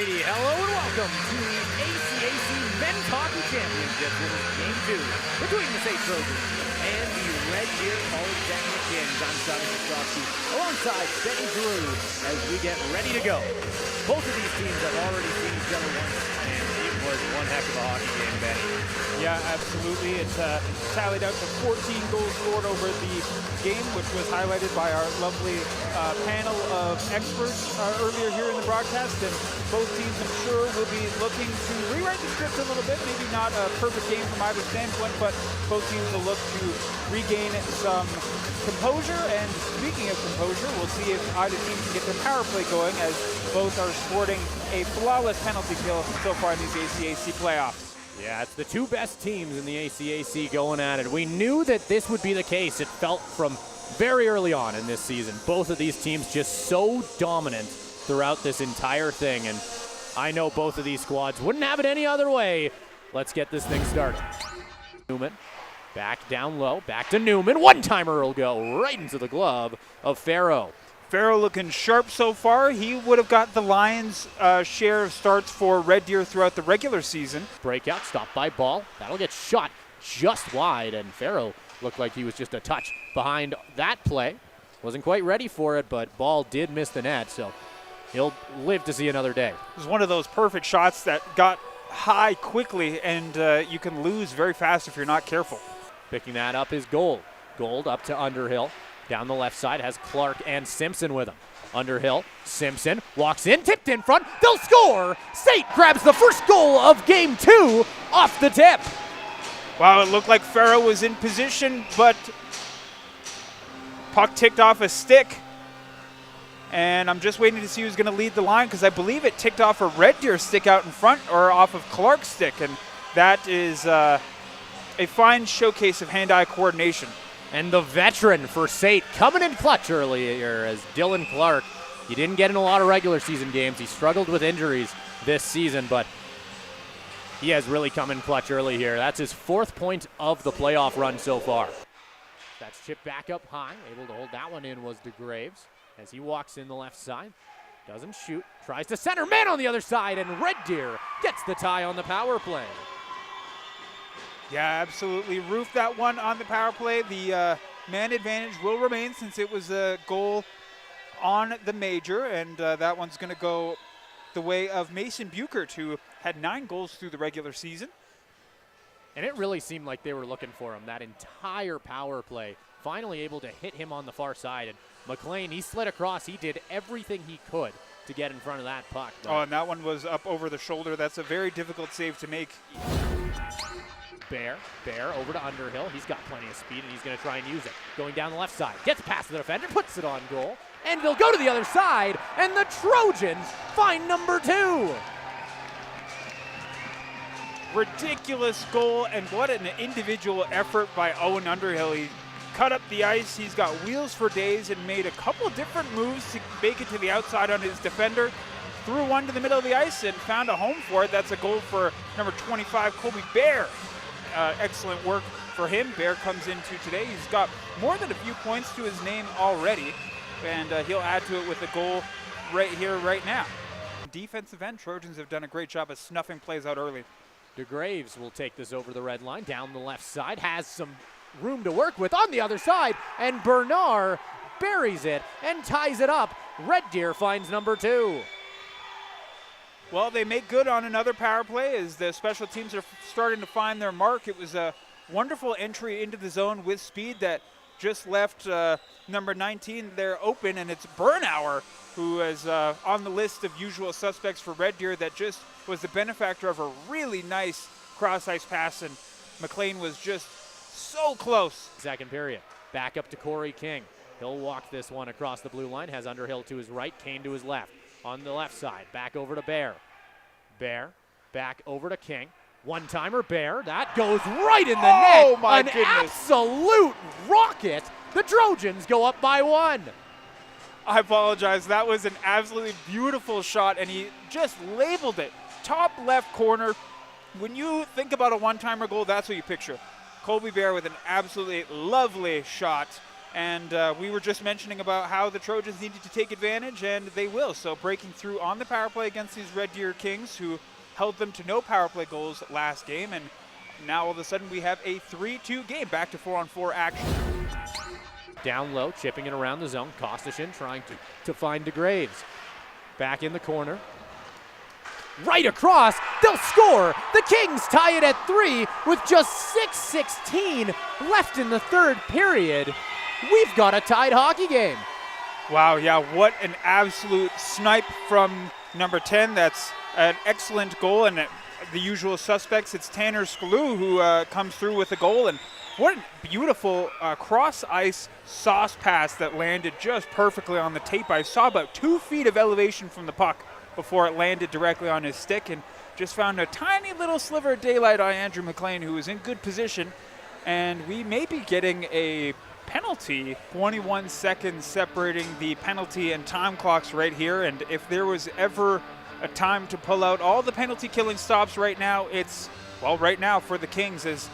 Alrighty, hello and welcome to the ACAC Men's Hockey Championship. This is Game 2 between the SAIT Trojans and the Red Deer Polytechnic Kings. I'm Szyszkowski alongside Benny Gerow as we get ready to go. Both of these teams have already seen each other once, and it was one heck of a hockey game, Benny. Yeah, absolutely. It's tallied out to 14 goals scored over the game, which was highlighted by our lovely panel of experts earlier here in the broadcast. And both teams, I'm sure, will be looking to rewrite the script a little bit. Maybe not a perfect game from either standpoint, but both teams will look to regain some composure. And speaking of composure, we'll see if either team can get their power play going, as both are sporting a flawless penalty kill so far in these ACAC playoffs. Yeah, it's the two best teams in the ACAC going at it. We knew that this would be the case. It felt from very early on in this season. Both of these teams just so dominant throughout this entire thing, and I know both of these squads wouldn't have it any other way. Let's get this thing started. Newman, back down low, back to Newman. One-timer will go right into the glove of Farrow. Farrow looking sharp so far. He would have got the Lions' share of starts for Red Deer throughout the regular season. Breakout, stopped by Ball. That'll get shot just wide, and Farrow looked like he was just a touch behind that play. Wasn't quite ready for it, but Ball did miss the net, so he'll live to see another day. It was one of those perfect shots that got high quickly, and you can lose very fast if you're not careful. Picking that up is Gold. Gold up to Underhill. Down the left side has Clark and Simpson with him. Underhill, Simpson walks in, tipped in front. They'll score! SAIT grabs the first goal of Game 2 off the tip. Wow, it looked like Farrow was in position, but puck ticked off a stick. And I'm just waiting to see who's going to lead the line, because I believe it ticked off a Red Deer stick out in front, or off of Clark's stick. And that is a fine showcase of hand-eye coordination. And the veteran for SAIT coming in clutch earlier as Dylan Clark. He didn't get in a lot of regular season games. He struggled with injuries this season, but he has really come in clutch early here. That's his 4th point of the playoff run so far. That's chipped back up high. Able to hold that one in was DeGraves as he walks in the left side. Doesn't shoot. Tries to center. Man on the other side, and Red Deer gets the tie on the power play. Yeah, absolutely. Roofed that one on the power play. The man advantage will remain, since it was a goal on the major, and that one's going to go the way of Mason Buchert, who had 9 goals through the regular season. And it really seemed like they were looking for him. That entire power play, finally able to hit him on the far side. And McLean, he slid across. He did everything he could to get in front of that puck. Oh, and that one was up over the shoulder. That's a very difficult save to make. Bear over to Underhill. He's got plenty of speed, and he's going to try and use it. Going down the left side, gets past the defender, puts it on goal, and they'll go to the other side, and the Trojans find number 2. Ridiculous goal, and what an individual effort by Owen Underhill. He cut up the ice. He's got wheels for days and made a couple different moves to make it to the outside on his defender. Threw one to the middle of the ice and found a home for it. That's a goal for number 25, Colby Bear. Excellent work for him. Bear comes into today. He's got more than a few points to his name already, and he'll add to it with a goal right here, right now. Defensive end, Trojans have done a great job of snuffing plays out early. DeGraves will take this over the red line, down the left side, has some room to work with on the other side, and Bernard buries it and ties it up. Red Deer finds number 2. Well, they make good on another power play as the special teams are starting to find their mark. It was a wonderful entry into the zone with speed that just left number 19 there open, and it's Bernauer who is on the list of usual suspects for Red Deer that just was the benefactor of a really nice cross-ice pass, and McLean was just so close. Second period. Back up to Corey King. He'll walk this one across the blue line, has Underhill to his right, Kane to his left. On the left side, back over to Bear. Bear, back over to King. One-timer, Bear. That goes right in the net. Oh, my goodness. An absolute rocket. The Trojans go up by 1. I apologize. That was an absolutely beautiful shot, and he just labeled it. Top left corner. When you think about a one-timer goal, that's what you picture. Colby Bear with an absolutely lovely shot. And we were just mentioning about how the Trojans needed to take advantage, and they will. So breaking through on the power play against these Red Deer Kings, who held them to no power play goals last game. And now all of a sudden we have a 3-2 game, back to 4-on-4 action. Down low, chipping it around the zone. Kostashin trying to find DeGraves. Back in the corner. Right across, they'll score. The Kings tie it at 3 with just 6:16 left in the third period. We've got a tied hockey game. Wow, yeah, what an absolute snipe from number 10. That's an excellent goal, and the usual suspects, it's Tanner Skalou who comes through with a goal. And what a beautiful cross-ice sauce pass that landed just perfectly on the tape. I saw about 2 feet of elevation from the puck before it landed directly on his stick, and just found a tiny little sliver of daylight on Andrew McLean, who was in good position. And we may be getting a penalty, 21 seconds separating the penalty and time clocks right here. And if there was ever a time to pull out all the penalty killing stops right now, it's, well, right now for the Kings, as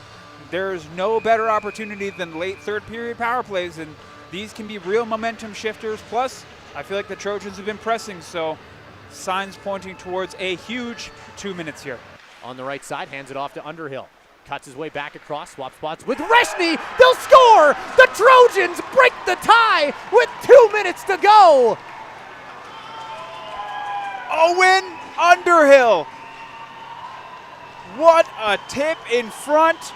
there's no better opportunity than late third period power plays, and these can be real momentum shifters. Plus, I feel like the Trojans have been pressing, so signs pointing towards a huge 2 minutes here. On the right side, hands it off to Underhill. Cuts his way back across, swap spots with Reshny. They'll score! The Trojans break the tie with 2 minutes to go! Owen Underhill. What a tip in front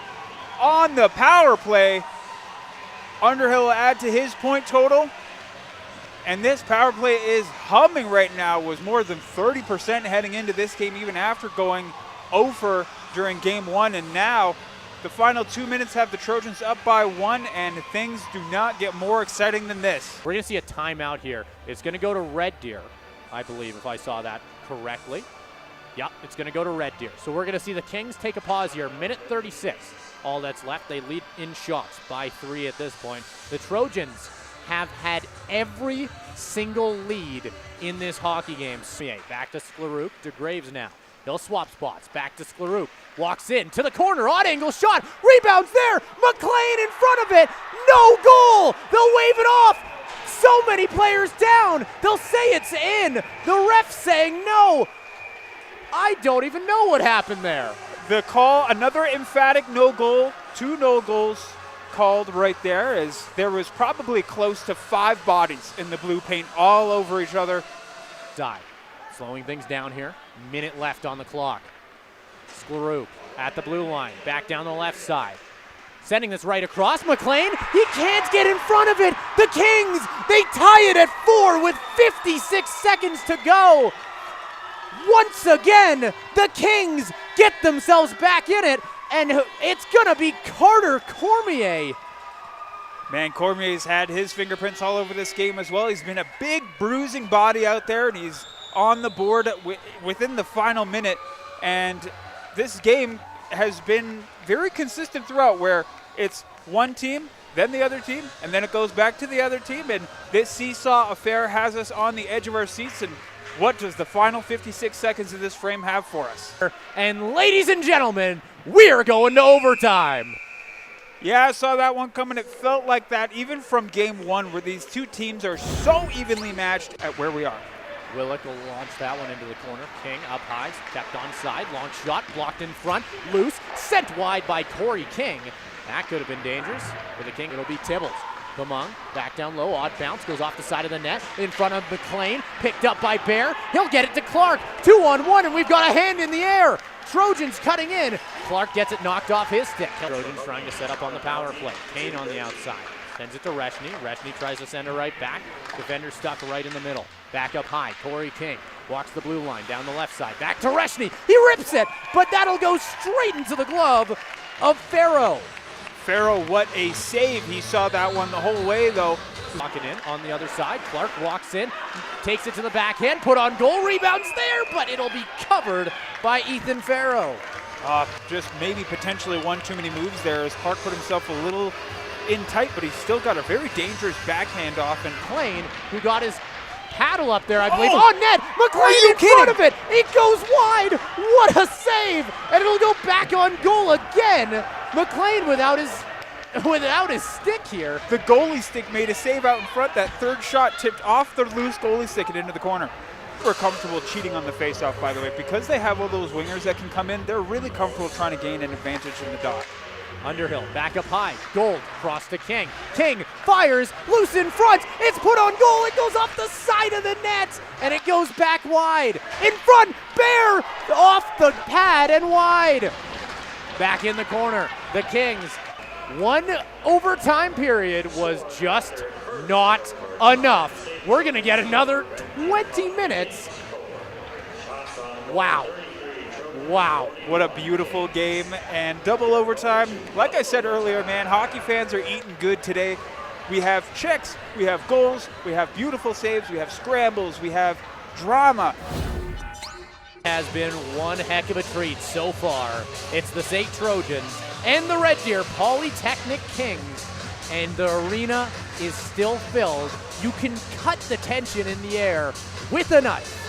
on the power play. Underhill will add to his point total. And this power play is humming right now, was more than 30% heading into this game, even after going over during game 1. And now the final 2 minutes have the Trojans up by 1, and things do not get more exciting than this. We're going to see a timeout here. It's going to go to Red Deer, I believe, if I saw that correctly. Yep, it's going to go to Red Deer. So we're going to see the Kings take a pause here. Minute 36, all that's left. They lead in shots by 3 at this point. The Trojans have had every single lead in this hockey game. Back to Sklaruk, DeGraves now. He'll swap spots, back to Sklaruk. Walks in to the corner, odd angle shot, rebounds there, McLean in front of it, no goal! They'll wave it off! So many players down, they'll say it's in. The ref's saying no. I don't even know what happened there. The call, another emphatic no goal, 2 no goals called right there, as there was probably close to 5 bodies in the blue paint all over each other. Die. Slowing things down here. Minute left on the clock. Sklaruk at the blue line, back down the left side. Sending this right across. McLean, he can't get in front of it. The Kings, they tie it at 4 with 56 seconds to go. Once again, the Kings get themselves back in it, and it's going to be Carter Cormier. Man, Cormier's had his fingerprints all over this game as well. He's been a big bruising body out there, and he's on the board within the final minute. And this game has been very consistent throughout, where it's one team, then the other team, and then it goes back to the other team. And this seesaw affair has us on the edge of our seats. And what does the final 56 seconds of this frame have for us? And ladies and gentlemen, we're going to overtime. Yeah, I saw that one coming. It felt like that even from game 1, where these two teams are so evenly matched at where we are. Willick will launch that one into the corner. King up high, stepped onside, long shot, blocked in front, loose, sent wide by Corey King. That could have been dangerous. For the King, it'll be Tibbles. Kamung, back down low, odd bounce, goes off the side of the net, in front of McLean, picked up by Bear. He'll get it to Clark, 2-on-1, and we've got a hand in the air. Trojans cutting in. Clark gets it knocked off his stick. Trojans trying to set up on the power play. Kane on the outside. Sends it to Reshny. Reshny tries to send it right back. Defender stuck right in the middle. Back up high. Corey King walks the blue line down the left side. Back to Reshny. He rips it, but that'll go straight into the glove of Farrow. Farrow, what a save. He saw that one the whole way, though. Lock it in on the other side. Clark walks in, takes it to the backhand, put on goal, rebounds there, but it'll be covered by Ethan Farrow. Just maybe potentially one too many moves there, as Clark put himself a little in tight, but he's still got a very dangerous backhand off. And McLean, who got his paddle up there, I believe. Oh, net! McLean in kidding? Front of it! It goes wide! What a save! And it'll go back on goal again. McLean without his without his stick here. The goalie stick made a save out in front. That third shot tipped off the loose goalie stick and into the corner. We're comfortable cheating on the faceoff, by the way. Because they have all those wingers that can come in, they're really comfortable trying to gain an advantage in the dot. Underhill back up high. Gold cross to King. King fires loose in front. It's put on goal. It goes off the side of the net and it goes back wide. In front, Bear off the pad and wide. Back in the corner. The Kings. One overtime period was just not enough. We're going to get another 20 minutes. Wow. Wow. What a beautiful game and double overtime. Like I said earlier, man, hockey fans are eating good today. We have checks, we have goals, we have beautiful saves, we have scrambles, we have drama. Has been one heck of a treat so far. It's the SAIT Trojans and the Red Deer Polytechnic Kings, and the arena is still filled. You can cut the tension in the air with a knife.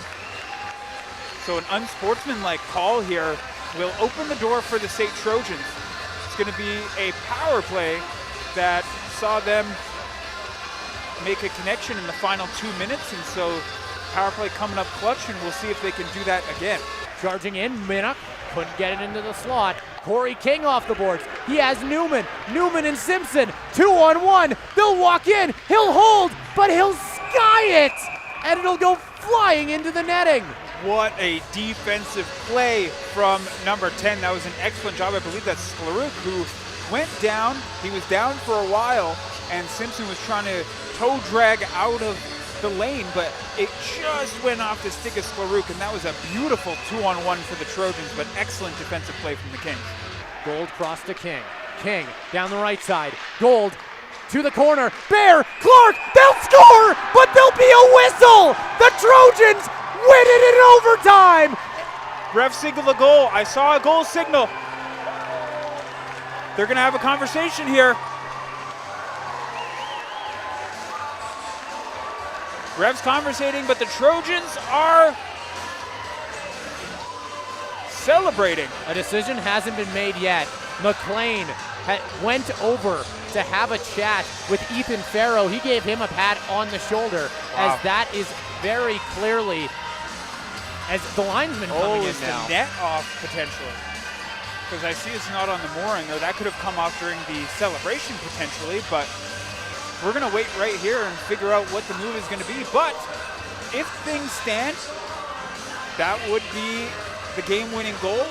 So an unsportsmanlike call here will open the door for the SAIT Trojans. It's going to be a power play that saw them make a connection in the final 2 minutes, and so power play coming up clutch, and we'll see if they can do that again. Charging in, Minnock couldn't get it into the slot. Corey King off the boards. He has Newman. Newman and Simpson, 2-on-1. They'll walk in, he'll hold, but he'll sky it, and it'll go flying into the netting. What a defensive play from number 10. That was an excellent job. I believe that's Sklaruk who went down. He was down for a while, and Simpson was trying to toe drag out of the lane, but it just went off the stick of Sklaruk, and that was a beautiful 2-on-1 for the Trojans, but excellent defensive play from the Kings. Gold cross to King. King down the right side. Gold to the corner. Bear, Clark, they'll score, but there'll be a whistle. The Trojans win it in overtime. Ref signaled a goal. I saw a goal signal. They're going to have a conversation here. Refs conversating, but the Trojans are celebrating. A decision hasn't been made yet. McLean went over to have a chat with Ethan Farrow. He gave him a pat on the shoulder, wow, as that is very clearly as the linesman coming in is now. The net off potentially? Because I see it's not on the mooring, or that could have come off during the celebration potentially, but we're going to wait right here and figure out what the move is going to be. But if things stand, that would be the game-winning goal.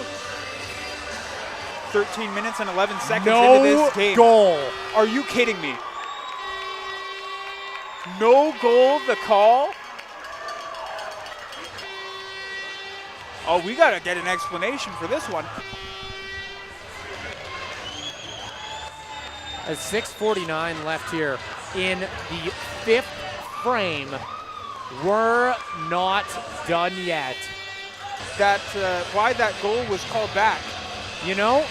13 minutes and 11 seconds into this game. No goal. Are you kidding me? No goal, the call? Oh, we got to get an explanation for this one. As 6:49 left here in the fifth frame. We're not done yet. Why that goal was called back. You know,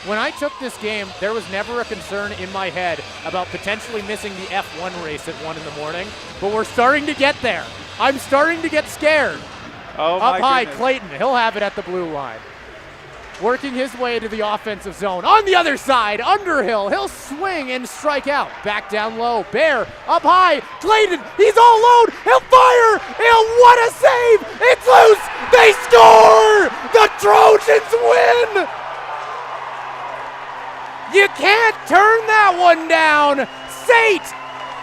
when I took this game, there was never a concern in my head about potentially missing the F1 race at 1 in the morning, but we're starting to get there. I'm starting to get scared. Oh, up high, goodness. Clayton. He'll have it at the blue line. Working his way to the offensive zone. On the other side, Underhill. He'll swing and strike out. Back down low. Bear up high. Clayton, he's all alone. He'll fire. What a save. It's loose. They score. The Trojans win. You can't turn that one down. SAIT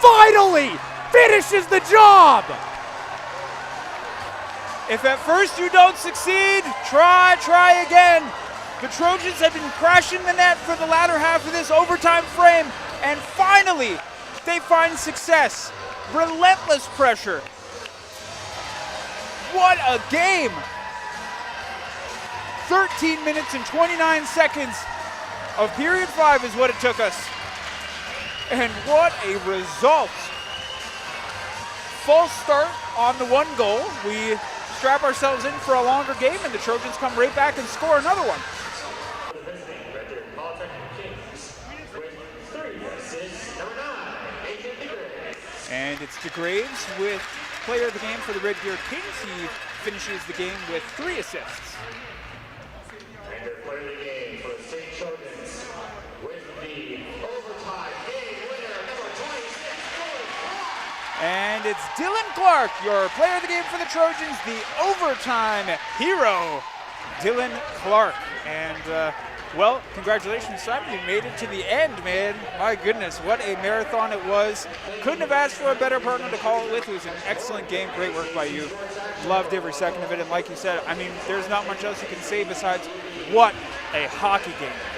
finally finishes the job. If at first you don't succeed, try again. The Trojans have been crashing the net for the latter half of this overtime frame, and finally, they find success. Relentless pressure. What a game! 13 minutes and 29 seconds of period 5 is what it took us. And what a result. False start on the 1 goal. We strap ourselves in for a longer game, and the Trojans come right back and score another one. And it's DeGraves with player of the game for the Red Deer Kings. He finishes the game with 3 assists. And player of the game for the SAIT Trojans with the overtime And it's Dylan Clark, your player of the game for the Trojans, the overtime hero, Dylan Clark. And, well, congratulations, Simon. You made it to the end, man. My goodness, what a marathon it was. Couldn't have asked for a better partner to call it with. It was an excellent game. Great work by you. Loved every second of it. And like you said, I mean, there's not much else you can say besides what a hockey game.